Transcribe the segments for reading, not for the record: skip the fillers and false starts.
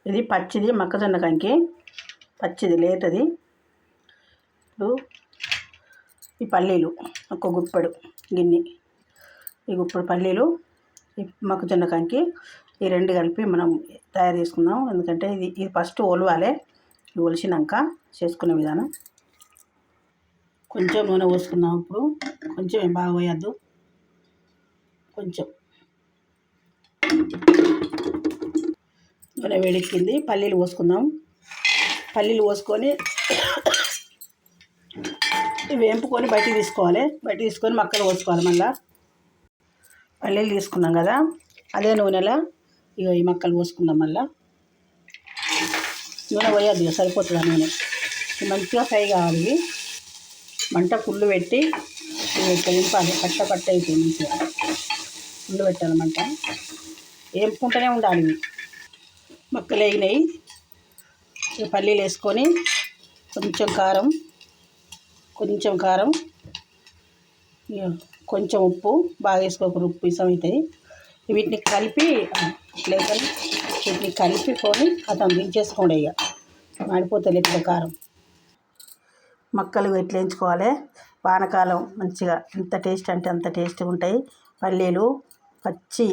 ఇది పచ్చిది మొక్కజొన్న కంకి, పచ్చిది లేతది. ఇప్పుడు ఈ పల్లీలు ఒక గుప్పెడు గిన్నె, ఈ గుప్పెడు పల్లీలు, ఈ మొక్కజొన్న కంకి, ఈ రెండు కలిపి మనం తయారు చేసుకుందాం. ఎందుకంటే ఇది ఫస్ట్ ఒలవాలి. ఒలిసినాక చేసుకునే విధానం. కొంచెం నూనె పోసుకుందాం. ఇప్పుడు కొంచెం బాగా పోయద్దు, కొంచెం నూనె వేడెక్కింది. పల్లీలు పోసుకుందాం. పల్లీలు పోసుకొని వేంపుకొని బయటికి తీసుకోవాలి. బయటికి తీసుకొని మక్కలు పోసుకోవాలి. మళ్ళీ పల్లీలు తీసుకున్నాం కదా, అదే నూనెలో ఇక ఈ మక్కలు పోసుకుందాం. మళ్ళీ నూనె పోయద్దు, సరిపోతుంది. ఆ నూనె మంచిగా ఫ్రై కావాలి. మంట ఫుల్లు పెట్టి నింపాలి. పట్ట అయిపోయింది. మంచిగా ఫుల్లు పెట్టాలి మంట. వేపుకుంటూనే ఉండాలి. ఇవి మక్కలు వేగినాయి. పల్లీలు వేసుకొని కొంచెం కారం, కొంచెం ఉప్పు, బాగా వేసుకోకూడదు, ఉప్పు ఇసం అవుతాయి. వీటిని కలిపి కలిపికొని అతను దించేసుకోండి. ఇక మాడిపోతుంది ఇట్లా కారం. మక్కలు ఇట్లా వేయించుకోవాలి. వానకాలం మంచిగా ఎంత టేస్ట్ అంటే అంత టేస్ట్గా ఉంటాయి. పల్లీలు పచ్చి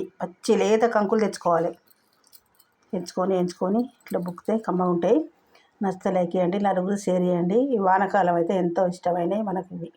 లేత కంకులు తెచ్చుకొని వేయించుకొని ఇట్లా బుక్కితే కమ్మగా ఉంటాయి. నచ్చితే లైక్ చేయండి, నలుగురు షేర్ చేయండి. ఈ వానకాలం అయితే ఎంతో ఇష్టమైనవి మనకి ఇవి.